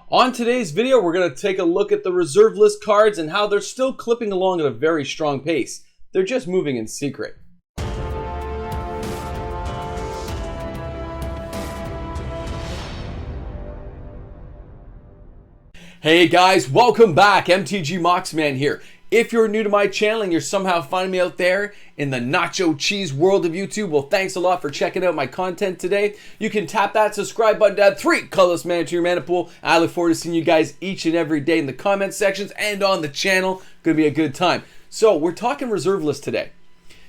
On today's video, we're going to take a look at the reserve list cards and how they're still clipping along at a very strong pace. They're just moving in secret. Hey guys, welcome back. MTG Moxman here. If you're new to my channel and you're somehow finding me out there in the nacho cheese world of YouTube, well, thanks a lot for checking out my content today. You can tap that subscribe button to add 3 colorless mana to your mana pool. I look forward to seeing you guys each and every day in the comment sections and on the channel. Gonna be a good time. So we're talking reserve list today.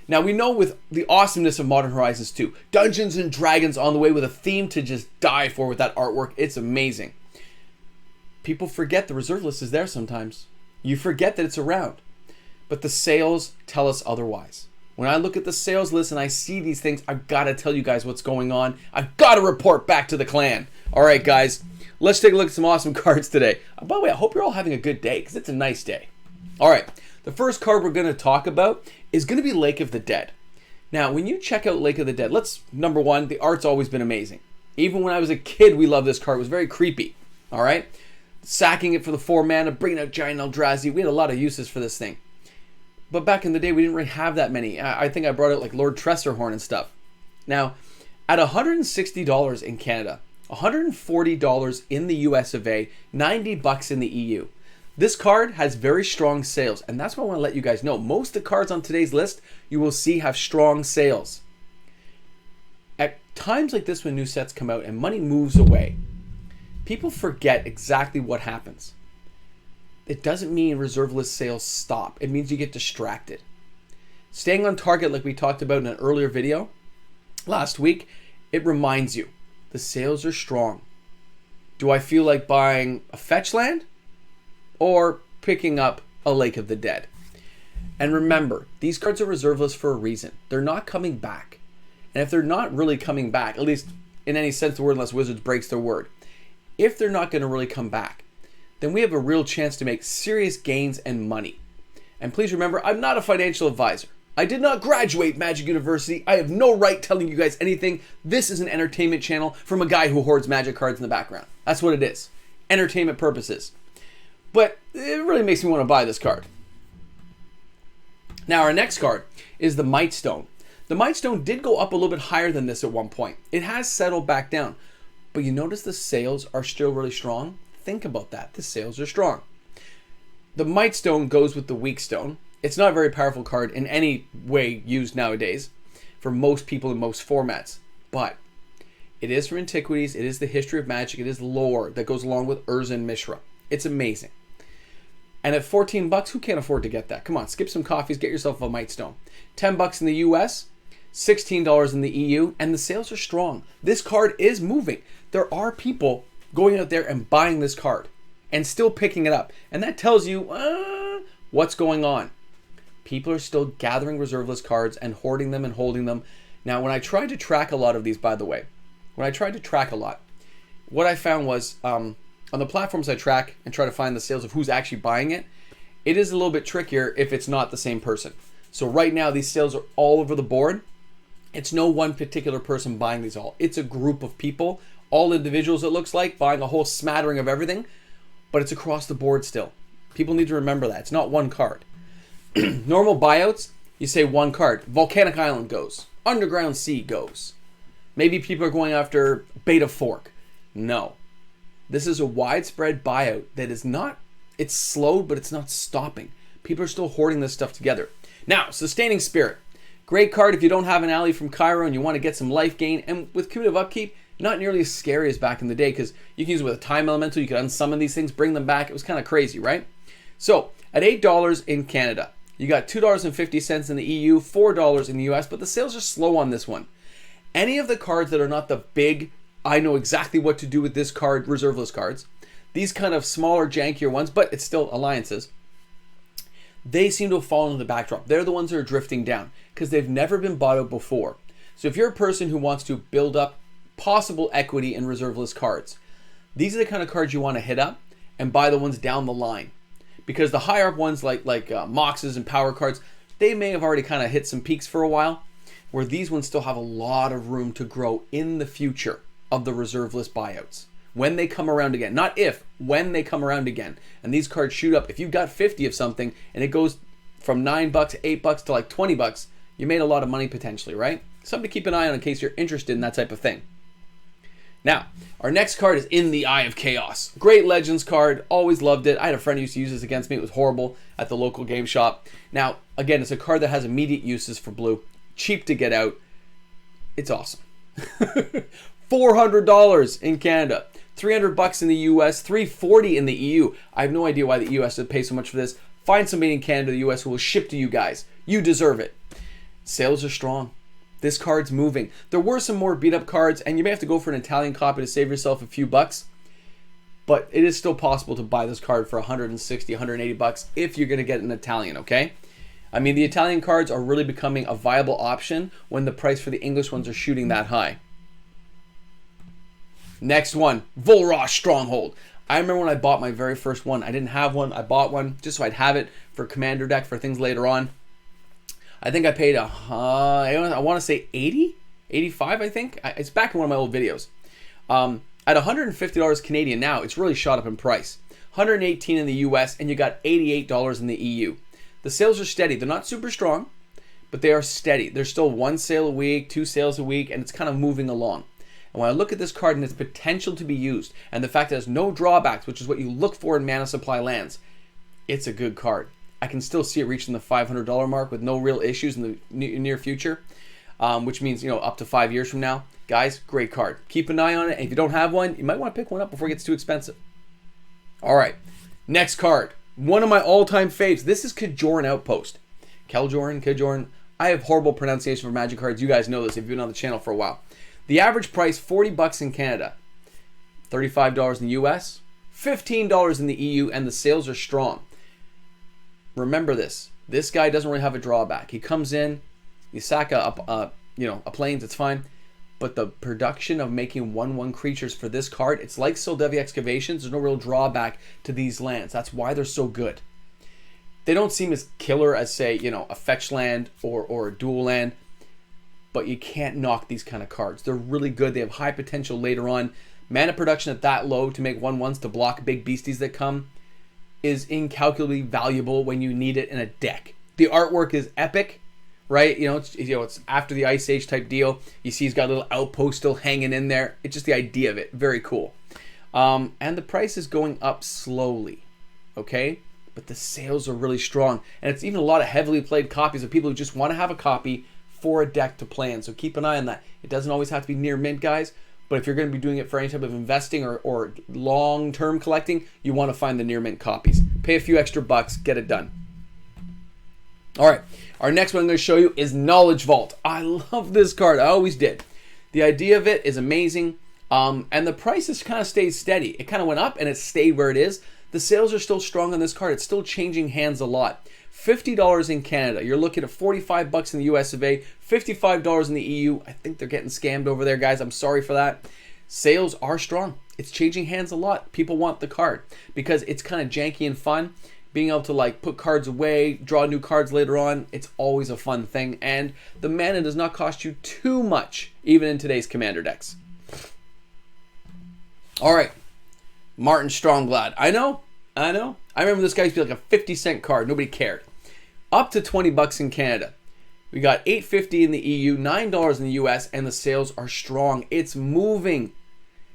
Now we know with the awesomeness of Modern Horizons 2, Dungeons and Dragons on the way with a theme to just die for with that artwork. It's amazing. People forget the reserve list is there sometimes. You forget that it's around, but the sales tell us otherwise. When I look at the sales list and I see these things, I've got to tell you guys what's going on. I've got to report back to the clan. All right, guys, let's take a look at some awesome cards today. By the way, I hope you're all having a good day because it's a nice day. All right, the first card we're going to talk about is going to be Lake of the Dead. Now, when you check out Lake of the Dead, number one, the art's always been amazing. Even when I was a kid, we loved this card. It was very creepy. All right. Sacking it for the 4 mana, bringing out Giant Eldrazi. We had a lot of uses for this thing. But back in the day, we didn't really have that many. I think I brought out like Lord Tressorhorn and stuff. Now, at $160 in Canada, $140 in the US of A, $90 in the EU. This card has very strong sales, and that's what I want to let you guys know. Most of the cards on today's list, you will see have strong sales. At times like this when new sets come out and money moves away, people forget exactly what happens. It doesn't mean reserve list sales stop. It means you get distracted. Staying on target like we talked about in an earlier video last week, it reminds you the sales are strong. Do I feel like buying a fetch land or picking up a Lake of the Dead? And remember, these cards are reserve list for a reason. They're not coming back. And if they're not really coming back, at least in any sense of the word, unless Wizards breaks their word, if they're not going to really come back, then we have a real chance to make serious gains and money. And please remember, I'm not a financial advisor. I did not graduate Magic University. I have no right telling you guys anything. This is an entertainment channel from a guy who hoards Magic cards in the background. That's what it is. Entertainment purposes. But it really makes me want to buy this card. Now our next card is the Mite Stone. The Mite Stone did go up a little bit higher than this at one point. It has settled back down. But you notice the sales are still really strong? Think about that. The sales are strong. The Mite Stone goes with the Weak Stone. It's not a very powerful card in any way used nowadays for most people in most formats. But it is from Antiquities. It is the history of Magic. It is lore that goes along with Urza and Mishra. It's amazing. And at $14, who can't afford to get that? Come on, skip some coffees, get yourself a Mite Stone. $10 in the US, $16 in the EU, and the sales are strong. This card is moving. There are people going out there and buying this card and still picking it up. And that tells you what's going on. People are still gathering reserve list cards and hoarding them and holding them. Now, when I tried to track a lot of these, by the way, what I found was on the platforms I track and try to find the sales of who's actually buying it, it is a little bit trickier if it's not the same person. So right now, these sales are all over the board. It's no one particular person buying these all. It's a group of people, all individuals it looks like, buying a whole smattering of everything, but it's across the board still. People need to remember that. It's not one card. Normal buyouts, you say one card. Volcanic Island goes. Underground Sea goes. Maybe people are going after Beta Fork. No. This is a widespread buyout that is not, it's slow, but it's not stopping. People are still hoarding this stuff together. Now, Sustaining Spirit. Great card if you don't have an ally from Cairo and you want to get some life gain. And with cumulative upkeep, not nearly as scary as back in the day because you can use it with a time elemental. You can unsummon these things, bring them back. It was kind of crazy, right? So at $8 in Canada, you got $2.50 in the EU, $4 in the US, but the sales are slow on this one. Any of the cards that are not the big, I know exactly what to do with this card, reserve list cards, these kind of smaller, jankier ones, but it's still alliances, they seem to have fallen in the backdrop. They're the ones that are drifting down because they've never been bought out before. So if you're a person who wants to build up possible equity in reserve list cards, these are the kind of cards you want to hit up and buy the ones down the line. Because the higher up ones like Moxes and Power cards, they may have already kind of hit some peaks for a while, where these ones still have a lot of room to grow in the future of the reserve list buyouts. when they come around again. Not if, when they come around again. And these cards shoot up. If you've got 50 of something and it goes from $9, $8 to like $20, you made a lot of money potentially, right? Something to keep an eye on in case you're interested in that type of thing. Now, our next card is In the Eye of Chaos. Great Legends card. Always loved it. I had a friend who used to use this against me. It was horrible at the local game shop. Now, again, it's a card that has immediate uses for blue. Cheap to get out. It's awesome. $400 in Canada. $300 in the US. $340 in the EU. I have no idea why the US would pay so much for this. Find somebody in Canada, the US, who will ship to you guys. You deserve it. Sales are strong. This card's moving. There were some more beat up cards, and you may have to go for an Italian copy to save yourself a few bucks. But it is still possible to buy this card for $160, $180 if you're going to get an Italian, okay? I mean, the Italian cards are really becoming a viable option when the price for the English ones are shooting that high. Next one, Vulrash Stronghold. I remember when I bought my very first one. I didn't have one. I bought one just so I'd have it for Commander deck for things later on. I think I paid, I want to say 80? 85, I think. It's back in one of my old videos. At $150 Canadian now, it's really shot up in price. $118 in the US, and you got $88 in the EU. The sales are steady. They're not super strong, but they are steady. There's still one sale a week, 2 sales a week, and it's kind of moving along. And when I look at this card and its potential to be used, and the fact that it has no drawbacks, which is what you look for in mana supply lands, it's a good card. I can still see it reaching the $500 mark with no real issues in the near future, which means, you know, up to 5 years from now. Guys, great card. Keep an eye on it. And if you don't have one, you might want to pick one up before it gets too expensive. All right, next card. One of my all-time faves. This is Cajon Outpost. Cajon. I have horrible pronunciation for Magic cards. You guys know this if you've been on the channel for a while. The average price, $40 in Canada, $35 in the US, $15 in the EU, and the sales are strong. Remember this. This guy doesn't really have a drawback. He comes in, you sack a plains, it's fine. But the production of making 1/1 creatures for this card, it's like Soldevi Excavations. There's no real drawback to these lands. That's why they're so good. They don't seem as killer as, say, you know, a fetch land or a dual land. But you can't knock these kind of cards. They're really good. They have high potential later on. Mana production at that low to make 1/1s to block big beasties that come is incalculably valuable when you need it in a deck. The artwork is epic, right? It's after the Ice Age type deal. You see he's got a little outpost still hanging in there. It's just the idea of it. Very cool. And the price is going up slowly, okay? But the sales are really strong. And it's even a lot of heavily played copies of people who just want to have a copy for a deck to play in. So keep an eye on that. It doesn't always have to be near mint, guys. But if you're going to be doing it for any type of investing or long-term collecting, you want to find the near mint copies. Pay a few extra bucks, get it done. All right, our next one I'm going to show you is Knowledge Vault. I love this card. I always did. The idea of it is amazing, and the price has kind of stayed steady. It kind of went up, and it stayed where it is. The sales are still strong on this card. It's still changing hands a lot. $50 in Canada. You're looking at $45 in the US of A, $55 in the EU. I think they're getting scammed over there, guys. I'm sorry for that. Sales are strong. It's changing hands a lot. People want the card because it's kind of janky and fun. Being able to like put cards away, draw new cards later on, it's always a fun thing. And the mana does not cost you too much, even in today's Commander decks. All right, Martin Strongglad. I know. I remember this guy used to be like a 50-cent card. Nobody cared. Up to $20 in Canada. We got $8.50 in the EU, $9 in the US, and the sales are strong. It's moving.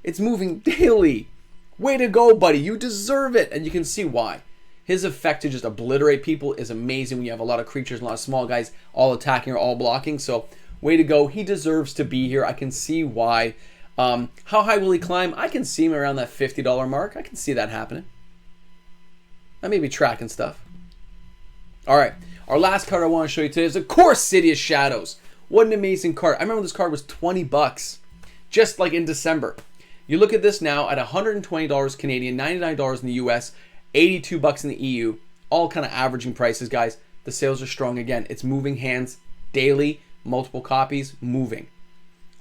It's moving daily. Way to go, buddy. You deserve it. And you can see why. His effect to just obliterate people is amazing when you have a lot of creatures and a lot of small guys all attacking or all blocking. So, way to go. He deserves to be here. I can see why. How high will he climb? I can see him around that $50 mark. I can see that happening. I may be tracking stuff. All right, our last card I want to show you today is, of course, City of Shadows. What an amazing card. I remember this card was $20, just like in December. You look at this now at $120 Canadian, $99 in the US, $82 in the EU, all kind of averaging prices, guys. The sales are strong again. It's moving hands daily, multiple copies, moving.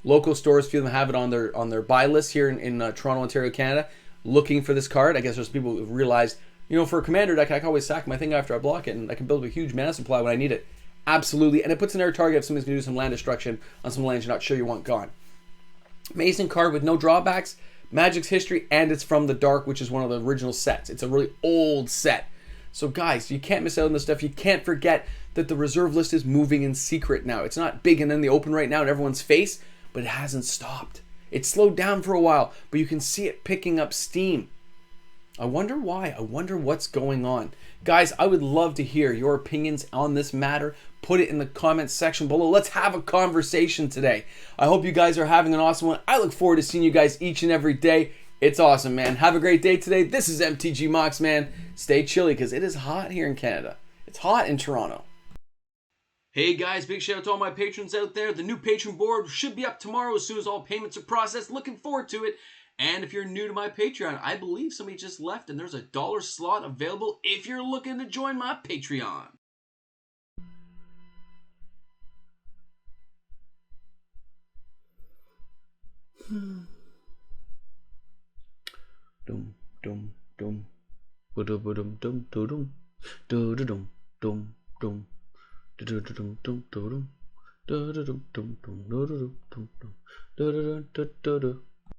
Local stores, few of them have it on their buy list here in Toronto, Ontario, Canada, looking for this card. I guess there's people who've realized, you know, for a commander deck, I can always sack my thing after I block it, and I can build a huge mana supply when I need it. Absolutely. And it puts an air target if somebody's going to do some land destruction on some lands you're not sure you want gone. Amazing card with no drawbacks, Magic's history, and it's from the Dark, which is one of the original sets. It's a really old set. So guys, you can't miss out on this stuff. You can't forget that the reserve list is moving in secret now. It's not big and in the open right now in everyone's face, but it hasn't stopped. It slowed down for a while, but you can see it picking up steam. I wonder why. I wonder what's going on. Guys, I would love to hear your opinions on this matter. Put it in the comments section below. Let's have a conversation today. I hope you guys are having an awesome one. I look forward to seeing you guys each and every day. It's awesome, man. Have a great day today. This is MTG Mox, man. Stay chilly because it is hot here in Canada. It's hot in Toronto. Hey guys, big shout out to all my patrons out there. The new patron board should be up tomorrow as soon as all payments are processed. Looking forward to it. And if you're new to my Patreon, I believe somebody just left and there's a $1 slot available if you're looking to join my Patreon. Dum dum dum, dum dum dum dum, dum dum dum dum, dum dum dum dum, dum dum dum dum, dum dum dum dum, dum dum dum dum.